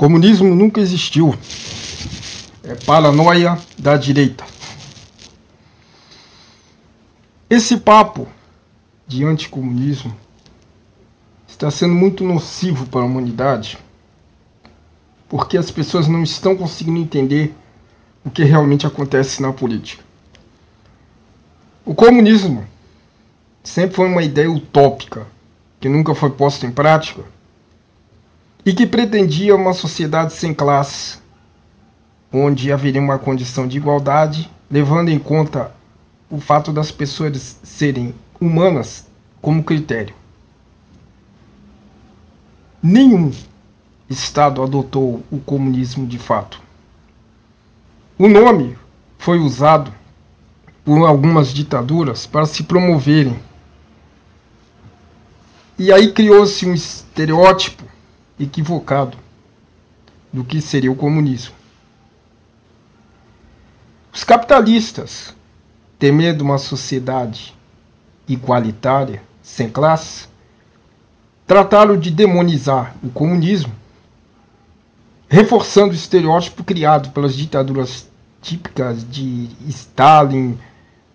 Comunismo nunca existiu. É paranoia da direita. Esse papo de anticomunismo está sendo muito nocivo para a humanidade, porque as pessoas não estão conseguindo entender o que realmente acontece na política. O comunismo sempre foi uma ideia utópica, que nunca foi posta em prática, e que pretendia uma sociedade sem classes, onde haveria uma condição de igualdade, levando em conta o fato das pessoas serem humanas como critério. Nenhum Estado adotou o comunismo de fato. O nome foi usado por algumas ditaduras para se promoverem. E aí criou-se um estereótipo equivocado do que seria o comunismo. Os capitalistas, temendo uma sociedade igualitária, sem classe, trataram de demonizar o comunismo, reforçando o estereótipo criado pelas ditaduras típicas de Stalin,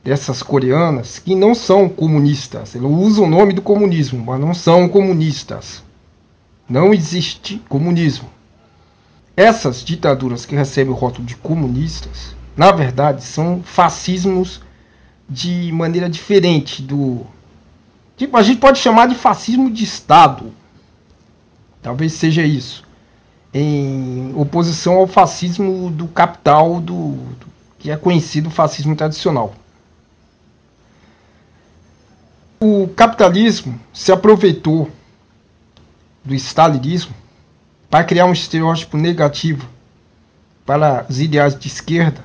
dessas coreanas, que não são comunistas. Eles usam o nome do comunismo, mas não são comunistas. Não existe comunismo. Essas ditaduras que recebem o rótulo de comunistas, na verdade, são fascismos de maneira diferente do... a gente pode chamar de fascismo de Estado. Talvez seja isso. Em oposição ao fascismo do capital, que é conhecido fascismo tradicional. O capitalismo se aproveitou do stalinismo para criar um estereótipo negativo para os ideais de esquerda,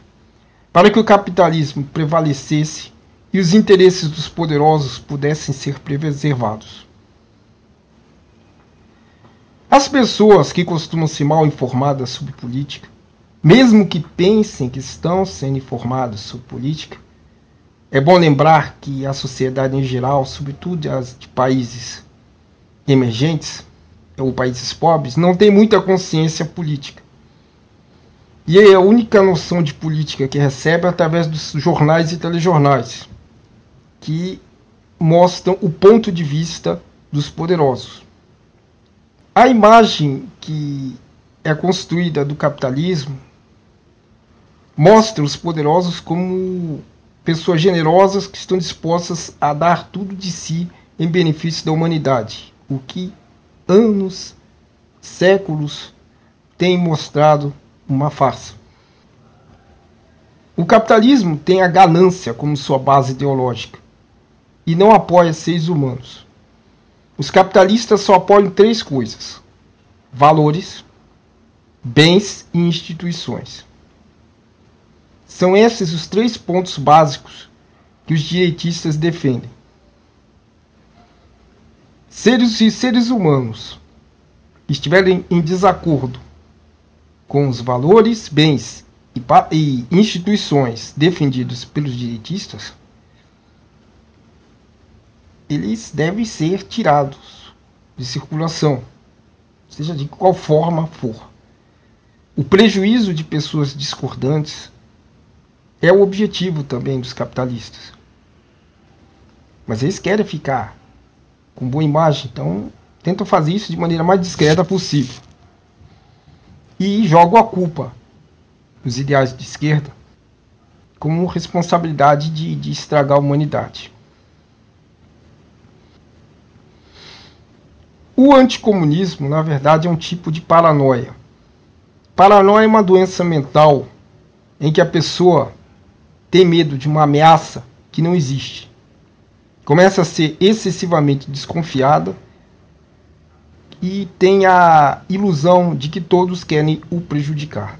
para que o capitalismo prevalecesse e os interesses dos poderosos pudessem ser preservados. As pessoas que costumam ser mal informadas sobre política, mesmo que pensem que estão sendo informadas sobre política, é bom lembrar que a sociedade em geral, sobretudo as de países emergentes ou países pobres, não tem muita consciência política. E a única noção de política que recebe é através dos jornais e telejornais, que mostram o ponto de vista dos poderosos. A imagem que é construída do capitalismo mostra os poderosos como pessoas generosas que estão dispostas a dar tudo de si em benefício da humanidade, o que anos, séculos tem mostrado uma farsa. O capitalismo tem a ganância como sua base ideológica e não apoia seres humanos. Os capitalistas só apoiam três coisas: valores, bens e instituições. São esses os três pontos básicos que os direitistas defendem. Se seres humanos estiverem em desacordo com os valores, bens e instituições defendidos pelos direitistas, eles devem ser tirados de circulação, seja de qual forma for. O prejuízo de pessoas discordantes é o objetivo também dos capitalistas. Mas eles querem ficar com boa imagem, então tentam fazer isso de maneira mais discreta possível. E jogam a culpa nos ideais de esquerda como responsabilidade de estragar a humanidade. O anticomunismo, na verdade, é um tipo de paranoia. Paranoia é uma doença mental em que a pessoa tem medo de uma ameaça que não existe. Começa a ser excessivamente desconfiada e tem a ilusão de que todos querem o prejudicar.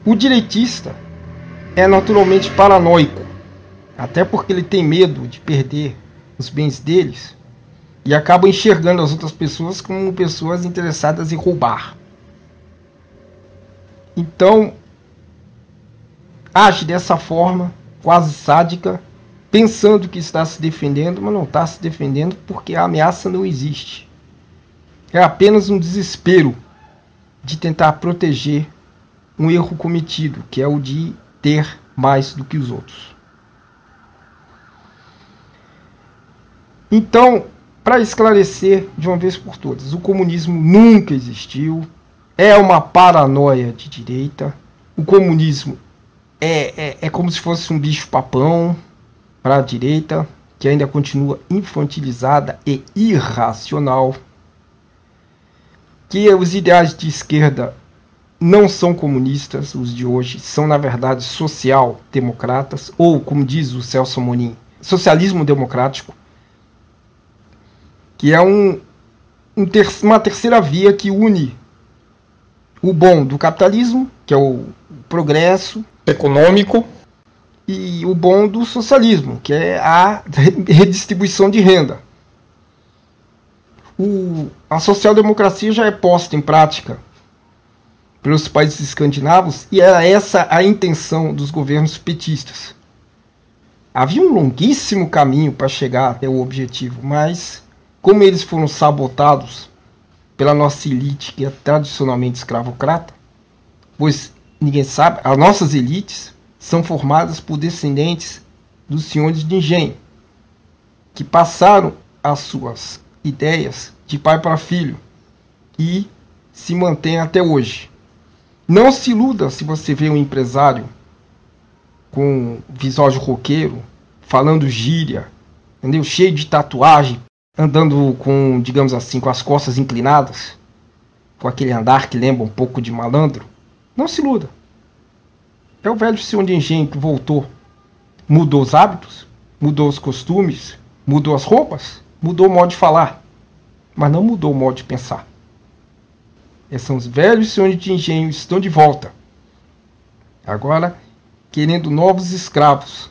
O direitista é naturalmente paranoico, até porque ele tem medo de perder os bens deles e acaba enxergando as outras pessoas como pessoas interessadas em roubar. Então, age dessa forma, quase sádica, pensando que está se defendendo, mas não está se defendendo porque a ameaça não existe. é apenas um desespero de tentar proteger um erro cometido, que é o de ter mais do que os outros. Então, para esclarecer de uma vez por todas, o comunismo nunca existiu, é uma paranoia de direita, o comunismo é como se fosse um bicho-papão para a direita, que ainda continua infantilizada e irracional, que os ideais de esquerda não são comunistas, os de hoje são, na verdade, social-democratas, ou, como diz o Celso Amorim, socialismo democrático, que é uma terceira via que une o bom do capitalismo, que é o progresso econômico, e o bom do socialismo, que é a redistribuição de renda. A social-democracia já é posta em prática pelos países escandinavos e era essa a intenção dos governos petistas. Havia um longuíssimo caminho para chegar até o objetivo, mas como eles foram sabotados pela nossa elite, que é tradicionalmente escravocrata, pois ninguém sabe, as nossas elites são formadas por descendentes dos senhores de engenho, que passaram as suas ideias de pai para filho e se mantêm até hoje. Não se iluda se você vê um empresário com visual de roqueiro, falando gíria, entendeu? Cheio de tatuagem, andando com, digamos assim, com as costas inclinadas, com aquele andar que lembra um pouco de malandro. Não se iluda. É o velho senhor de engenho que voltou. Mudou os hábitos, mudou os costumes, mudou as roupas, mudou o modo de falar, mas não mudou o modo de pensar. Esses são os velhos senhores de engenho, estão de volta. Agora, querendo novos escravos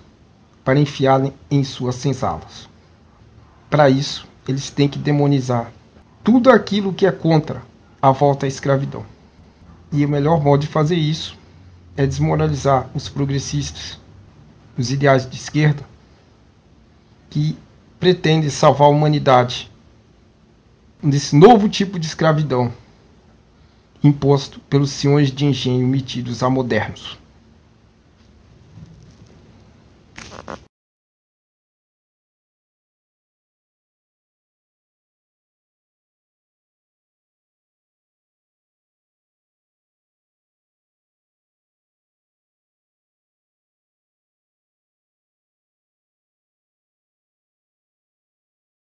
para enfiarem em suas senzalas. Para isso, eles têm que demonizar tudo aquilo que é contra a volta à escravidão. E o melhor modo de fazer isso é desmoralizar os progressistas, os ideais de esquerda, que pretendem salvar a humanidade desse novo tipo de escravidão imposto pelos senhores de engenho metidos a modernos.